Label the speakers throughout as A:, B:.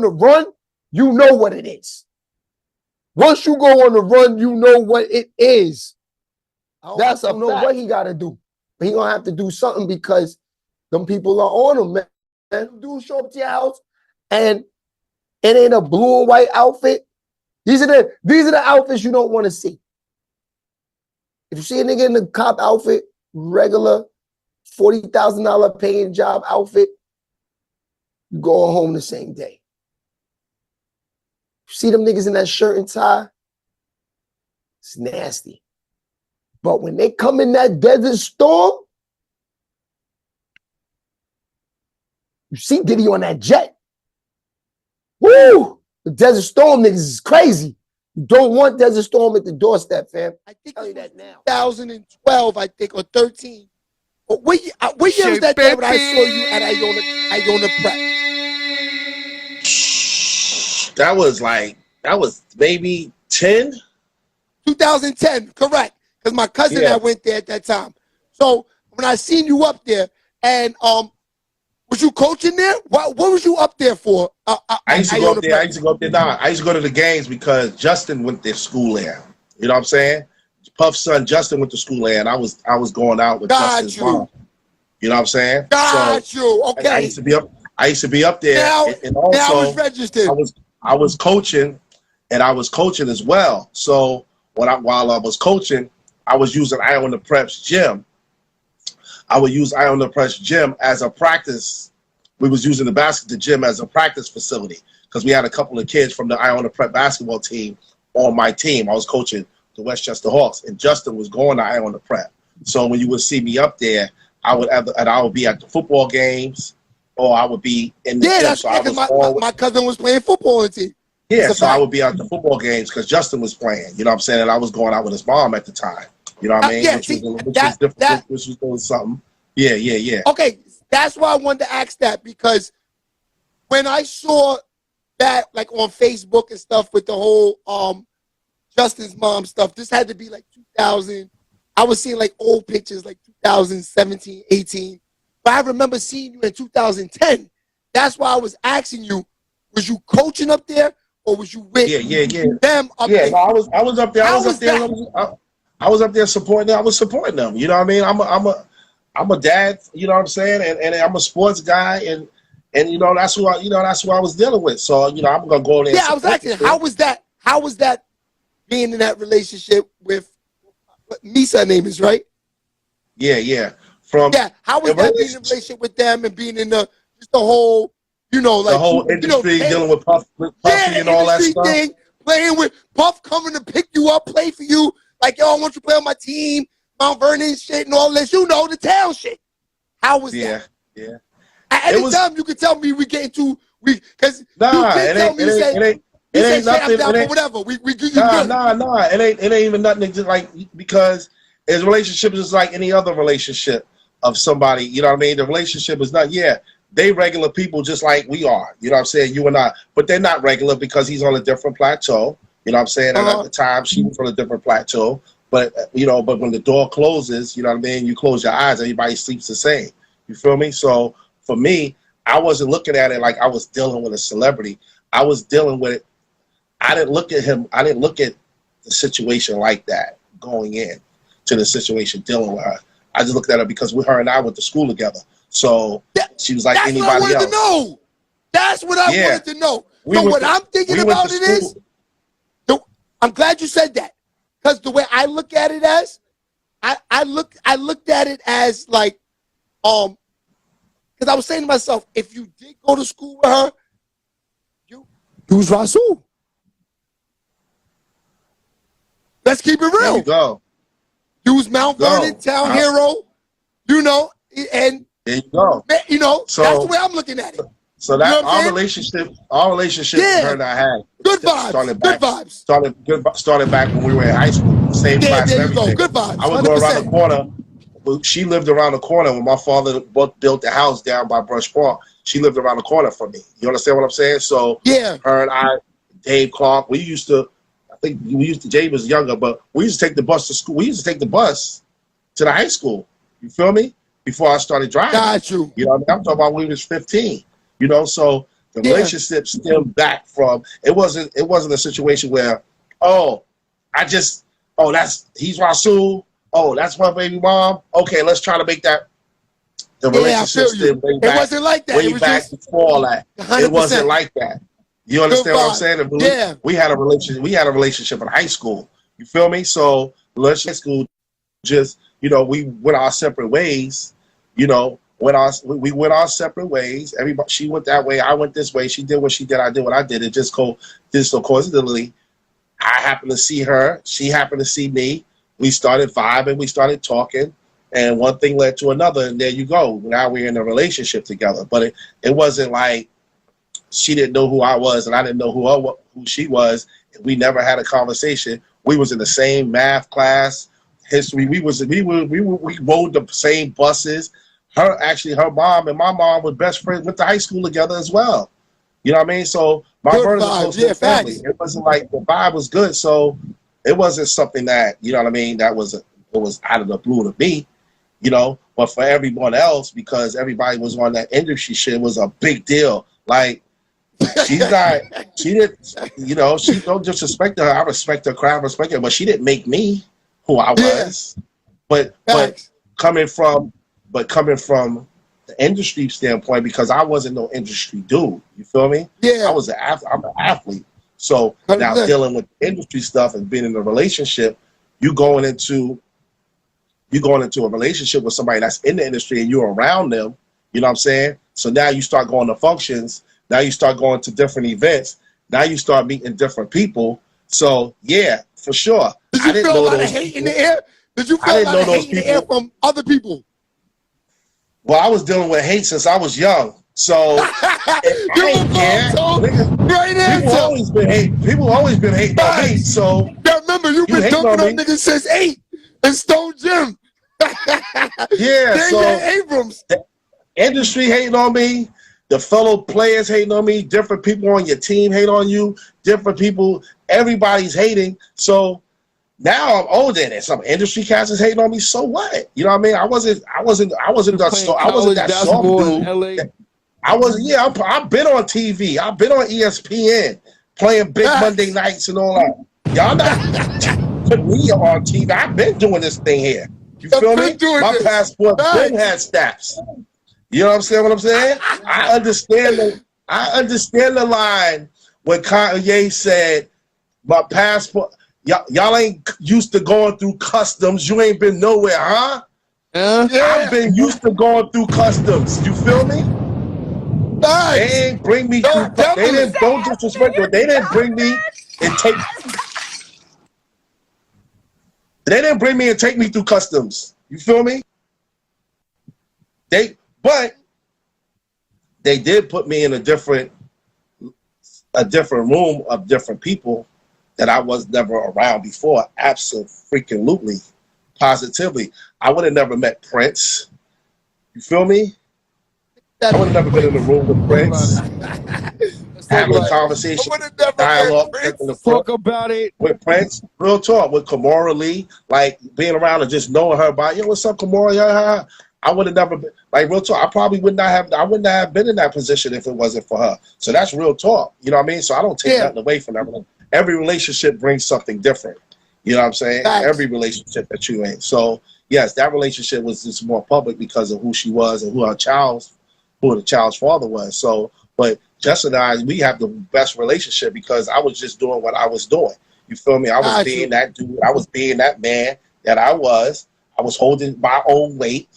A: on the run, you know what it is. Once you go on the run, you know what it is. That's I don't know what he got to do. But he going to have to do something because them people are on him, man. Dudes show up to your house and it ain't a blue and white outfit. These are the outfits you don't want to see. If you see a nigga in the cop outfit, regular $40,000 paying job outfit, you going home the same day. You see them niggas in that shirt and tie, it's nasty. But when they come in that desert storm, you see Diddy on that jet. Woo! The Desert Storm niggas is crazy. You don't want Desert Storm at the doorstep, fam. I think tell you that now.
B: 2012, I think, or 13. What year was that day when I saw you at Iona Prep?
C: That was maybe 10?
B: 2010, correct. Because my cousin and I went there at that time. So when I seen you up there, and was you coaching there? What was you up there for?
C: I used to go up there. I used to go up there. Nah, I used to go to the games because Justin went to school there. You know what I'm saying? Puff's son Justin went to school there, and I was going out with Justin's mom. You know what I'm saying?
B: Got you. Okay.
C: I used to be up there, and also
B: now I was registered.
C: I was coaching, and I was coaching as well. So while I was coaching, I was using Iona Prep's gym. I would use Iona Prep's gym as a practice. We was using the gym as a practice facility because we had a couple of kids from the Iona Prep basketball team on my team. I was coaching the Westchester Hawks, and Justin was going to Iona Prep. So when you would see me up there, I would be at the football games, or I would be in the gym. So
B: my cousin was playing football on the team.
C: Yeah, so I would be at the football games because Justin was playing. You know what I'm saying? And I was going out with his mom at the time. You know what I mean?
B: Yeah,
C: which was doing something. Yeah.
B: Okay, that's why I wanted to ask that, because when I saw that, like on Facebook and stuff with the whole Justin's mom stuff, this had to be like 2000. I was seeing like old pictures like 2017, 18. But I remember seeing you in 2010. That's why I was asking you, was you coaching up there or was you with them up there?
C: No, I was up there. I was up there supporting them. I was supporting them. You know what I mean? I'm a dad, you know what I'm saying? And I'm a sports guy, and you know, that's who I was dealing with. So, you know, I'm gonna go there.
B: Yeah, I was asking, how was that being in that relationship with Misa name is, right?
C: Yeah.
B: How was that being in a relationship with them and being in the whole, you know, like
C: the whole industry, dealing with Puffy and all that stuff. Thing,
B: playing with Puff coming to pick you up, play for you, like, yo, I want you to play on my team, Mount Vernon shit and all this, you know, the town shit. How was that?
C: Yeah.
B: At any time you could tell me we get into because you
C: it ain't nothing.
B: Whatever.
C: It ain't even nothing. Just like, because his relationship is like any other relationship of somebody. You know what I mean? The relationship is not. Yeah, they regular people just like we are. You know what I'm saying? You and I, but they're not regular because he's on a different plateau. You know what I'm saying? And at the time, she was on a different plateau. But but when the door closes, you know what I mean? You close your eyes, everybody sleeps the same. You feel me? So for me, I wasn't looking at it like I was dealing with a celebrity. I was dealing with it. I didn't look at him. I didn't look at the situation like that going in to the situation dealing with her. I just looked at her because her and I went to school together. So she was like anybody else.
B: That's what I wanted to know. So what I'm thinking about it is, I'm glad you said that, because the way I look at it as, I looked at it as like, because I was saying to myself, if you did go to school with her, you was Rasul. Let's keep it real.
C: There you go.
B: You was Mount Vernon town hero, you know, and
C: there you go.
B: You know, so that's the way I'm looking at it.
C: So that you know our relationship with her and I had
B: good vibes.
C: Started back when we were in high school, same class and everything.
B: Good vibes.
C: I would go around the corner. She lived around the corner when my father built the house down by Brush Park. She lived around the corner from me. You understand what I'm saying? So her and I, Dave Clark, Jay was younger, but we used to take the bus to school. We used to take the bus to the high school. You feel me? Before I started driving.
B: Got you.
C: You know, I'm talking about when we was 15. You know, so The relationship stemmed back from it wasn't a situation where, oh, he's Rasul. Oh, that's my baby mom. Okay, let's try to make that. The relationship stemmed way back.
B: It wasn't like that.
C: Way back before all that. 100%. It wasn't like that. You understand what I'm saying?
B: Yeah.
C: We had a relationship in high school. You feel me? So high school, just we went our separate ways. We went our separate ways. Everybody, she went that way. I went this way. She did what she did. I did what I did. It just so coincidentally, I happened to see her. She happened to see me. We started vibing. We started talking. And one thing led to another, and there you go. Now we're in a relationship together. But it wasn't like she didn't know who I was, and I didn't know who she was. We never had a conversation. We was in the same math class, history. We rode the same buses. Her mom and my mom were best friends. Went to high school together as well. You know what I mean? So my brothers were close to the family. It wasn't like the vibe was good. So it wasn't something that it was out of the blue to me. But for everyone else, because everybody was on that industry shit, was a big deal. Like, she don't disrespect her. I respect her crowd, respect her, but she didn't make me who I was. But coming from the industry standpoint, because I wasn't no industry dude. You feel me?
B: Yeah.
C: I'm an athlete. So now dealing with industry stuff and being in a relationship, you going into a relationship with somebody that's in the industry and you're around them, you know what I'm saying? So now you start going to functions, now you start going to different events, now you start meeting different people. So yeah, for sure.
B: Did you feel a lot of hate in the air? Did you feel a lot of hate in the air from other people?
C: Well, I was dealing with hate since I was young. So people always been hating on me. So
B: yeah, remember you've been dunking on niggas since 8 in Stone Gym.
C: Yeah, so
B: Abrams.
C: The industry hating on me, the fellow players hating on me, different people on your team hate on you, different people, everybody's hating. So now I'm older and some industry cats is hating on me. So what? You know what I mean? I wasn't that soft dude. I've been on TV. I've been on ESPN playing Big Monday nights and all that. Y'all not put me on TV. I've been doing this thing here. You feel me? My passport been had stamps. You know what I'm saying? I understand the line when Kanye said, my passport, y'all ain't used to going through customs. You ain't been nowhere, huh? I've been used to going through customs. You feel me? Nice. They ain't bring me through. Don't disrespect me. They didn't bring me and take. They didn't bring me and take me through customs. You feel me? But they did put me in a different room of different people that I was never around before. Absolutely, positively. I would have never met Prince. You feel me? I would have never been in the room with Prince. Having a conversation, dialogue,
A: talk about it
C: with Prince, real talk, with Kimora Lee, like being around and just knowing her about, what's up, Kimora? Yeah. I would have never been, like, real talk. I wouldn't have been in that position if it wasn't for her. So that's real talk. You know what I mean? So I don't take nothing away from that. Every relationship brings something different. You know what I'm saying? Thanks. Every relationship that you in. So yes, that relationship was just more public because of who she was and who the child's father was. So, but Justin and I, we have the best relationship because I was just doing what I was doing. You feel me? I was being that dude. I was being that man that I was. I was holding my own weight.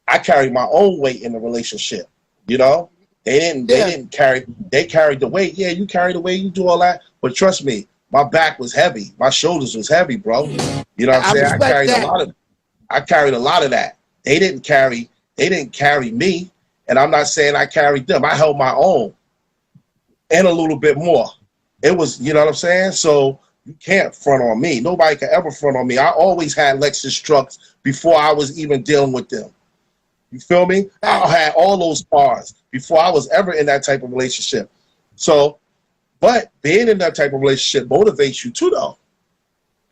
C: I carried my own weight in the relationship. You know, they carried the weight. Yeah, you carry the weight, you do all that. But trust me, my back was heavy. My shoulders was heavy, bro. You know what I'm saying? I carried a lot of that. They didn't carry me. And I'm not saying I carried them. I held my own and a little bit more. It was, you know what I'm saying? So you can't front on me. Nobody can ever front on me. I always had Lexus trucks before I was even dealing with them. You feel me? I had all those cars before I was ever in that type of relationship. So, but being in that type of relationship motivates you too, though.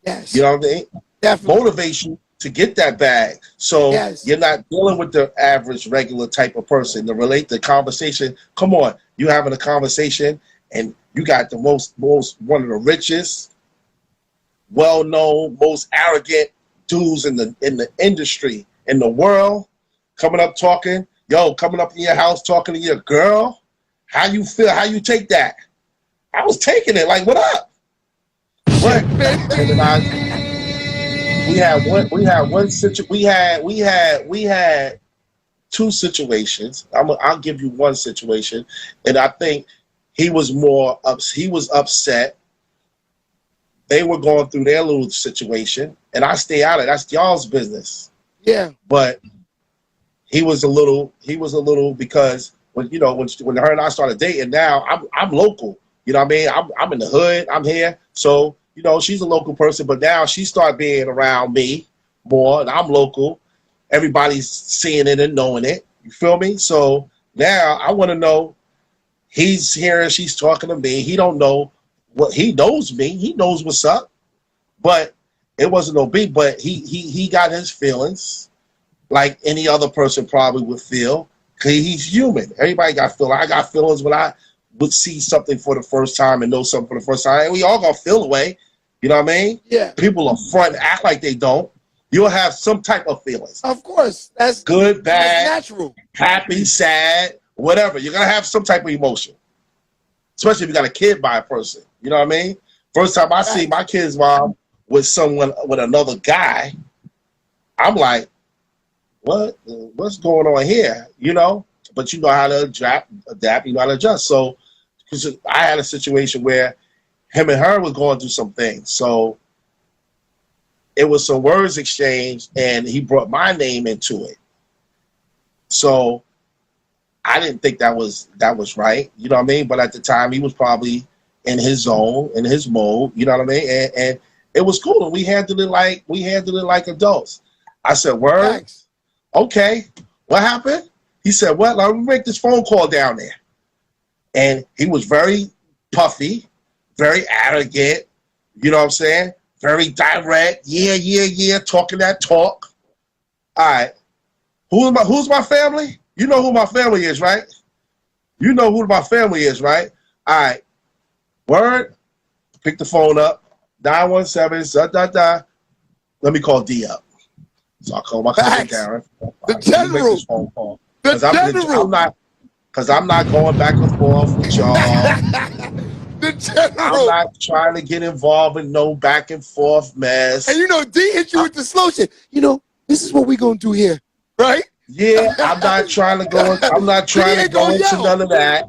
B: Yes.
C: You know what I mean?
B: Definitely.
C: Motivates you to get that bag. So
B: Yes.
C: you're not dealing with the average, regular type of person. To relate the conversation, come on, you having a conversation and you got the most one of the richest, well-known, most arrogant dudes in the industry, in the world, coming up talking, coming up in your house talking to your girl. How you feel? How you take that? I was taking it like, what up? What? We had two situations. I'll give you one situation, and I think he was upset. They were going through their little situation, and I stay out of it. That's y'all's business.
B: Yeah.
C: But he was a little because when her and I started dating, now I'm local. You know what I mean? I'm in the hood. I'm here. So, she's a local person, but now she started being around me more, and I'm local. Everybody's seeing it and knowing it. You feel me? So now I want to know, he's here, she's talking to me. He don't know what, he knows me. He knows what's up. But it wasn't no big, but he got his feelings like any other person probably would feel, because he's human. Everybody got feelings. I got feelings when I would see something for the first time and know something for the first time. And we all gonna feel away. You know what I mean?
B: Yeah.
C: People are front, act like they don't. You'll have some type of feelings.
B: Of course. That's
C: good, bad,
B: that's natural.
C: Happy, sad, whatever. You're gonna have some type of emotion. Especially if you got a kid by a person. You know what I mean? First time I see my kid's mom with someone, with another guy, I'm like, what's going on here? But you know how to adapt, you know how to adjust. So, because I had a situation where him and her was going through some things. So it was some words exchanged, and he brought my name into it. So I didn't think that was right. You know what I mean? But at the time, he was probably in his zone, in his mode. You know what I mean? And it was cool. And we handled it like adults. I said, "Word,
B: Thanks.
C: Okay. What happened?" He said, "Well, let me make this phone call down there." And he was very puffy, very arrogant. You know what I'm saying? Very direct. Yeah. Talking that talk. All right. Who's my family? You know who my family is, right? You know who my family is, right? All right. Word. Pick the phone up. 917. Let me call D up. So I call my cousin Darren.
B: The general.
C: Make this phone call.
B: The general.
C: Because I'm not going back and forth with y'all.
B: The general.
C: I'm not trying to get involved in no back and forth mess.
B: And D hit you with the slow shit. This is what we gonna do here, right?
C: Yeah, I'm not trying to go. I'm not trying to go into none of that.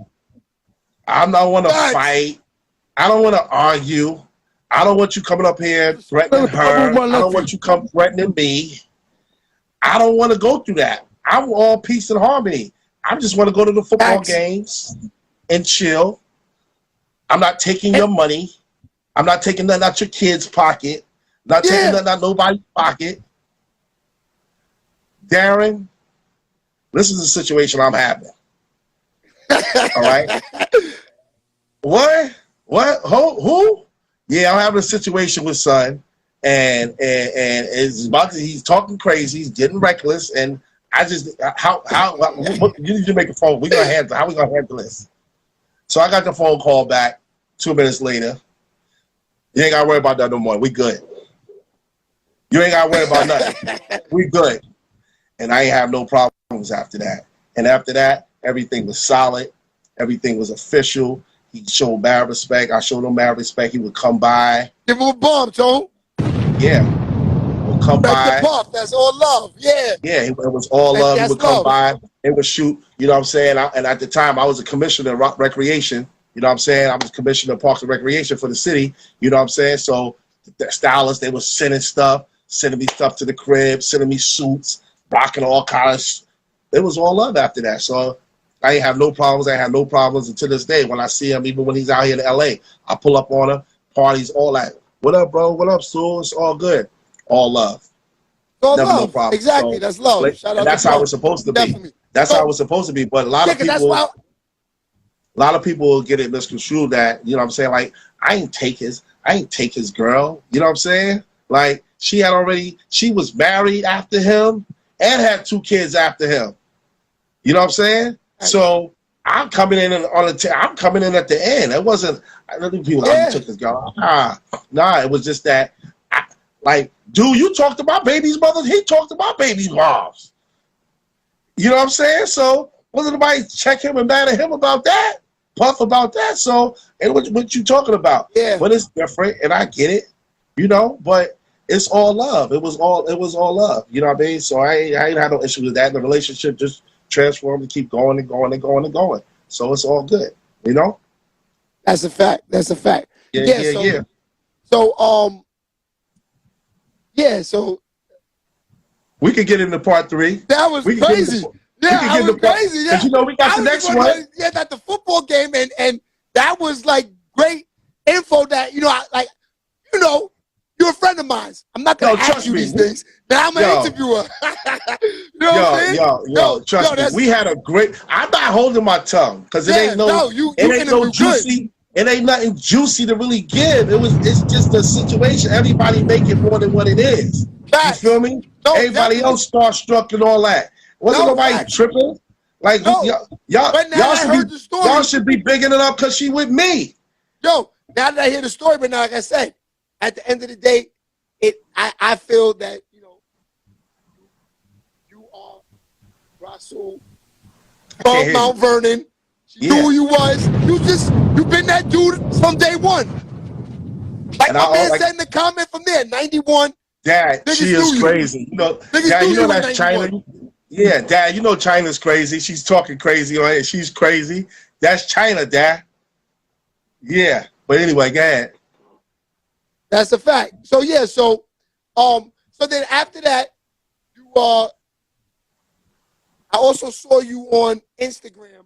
C: I don't want to fight. I don't want to argue. I don't want you coming up here threatening her. I don't want you come threatening me. I don't want to go through that. I'm all peace and harmony. I just want to go to the football games and chill. I'm not taking your money. I'm not taking nothing out your kid's pocket. Not taking nothing out nobody's pocket. Darren, this is the situation I'm having. All right? What? Who? Yeah, I'm having a situation with son, and it's about to, he's talking crazy, he's getting reckless, and I just what, you need to make a phone. How we gonna handle this? So I got the phone call back 2 minutes later. You ain't gotta worry about that no more. We good. You ain't gotta worry about nothing. We good. And I ain't have no problems after that. And after that, everything was solid. Everything was official. He showed mad respect. I showed him mad respect. He would come by.
B: Give him a bump, Tone.
C: Yeah. Would come by.
B: The bump. That's all love. Yeah.
C: Yeah, it was all love. He would come by. It would shoot. You know what I'm saying? And at the time, I was a commissioner of recreation. You know what I'm saying? I was commissioner of Parks and Recreation for the city. You know what I'm saying? So the stylists, they were sending me stuff to the crib, sending me suits, rocking all kinds. It was all love after that. So I ain't have no problems. I had no problems. And to this day, when I see him, even when he's out here in L.A., I pull up on him, parties, all that. What up, bro? What up, Sue? It's all good. All love.
B: All
C: never
B: love.
C: No problem.
B: Exactly. So, that's love. Shout out
C: that's how it's supposed to be. Definitely. That's how it's supposed to be. But a lot of people will get it misconstrued that, you know what I'm saying? Like, I ain't take his girl. You know what I'm saying? Like, she was married after him and had 2 kids after him. You know what I'm saying? So I'm coming in I'm coming in at the end. It wasn't. I don't think people took this girl. Nah. It was just that. Dude, you talked about baby's mothers. He talked about baby's moms. You know what I'm saying? So wasn't nobody check him and mad at him about that? Puff about that. So, and what you talking about?
B: Yeah.
C: But it's different, and I get it. You know, but it's all love. It was all love. You know what I mean? So I ain't had no issue with that. The relationship just transformed to keep going and going and going and going. So it's all good. You know?
B: That's a fact.
C: Yeah.
B: So
C: we could get into part 3.
B: That was crazy. That was crazy. Yeah,
C: you know we got the next one.
B: Yeah, that the football game, and that was like great info. That you're a friend of mine. I'm not gonna ask you these things. Now I'm an interviewer. You know what I'm saying?
C: Trust me. We had a great. I'm not holding my tongue because it ain't juicy. It ain't nothing juicy to really give. It's just a situation. Everybody make it more than what it is.
B: Facts.
C: You feel me?
B: No,
C: everybody else starstruck and all that. Wasn't nobody tripping? Like y'all should be bigging it up because she with me.
B: Yo, now that I hear the story, but now like I said, at the end of the day, I feel that you are Rasul from Mount Vernon. She knew who you was. You been that dude from day one. Like my man said in the comment from there, 91.
C: Dad, she is crazy. You know, Dad, you know that's China. Yeah, Dad, you know China's crazy. She's talking crazy on it. She's crazy. That's China, Dad. Yeah, but anyway, go ahead.
B: That's a fact. So yeah, so then after that, I also saw you on Instagram.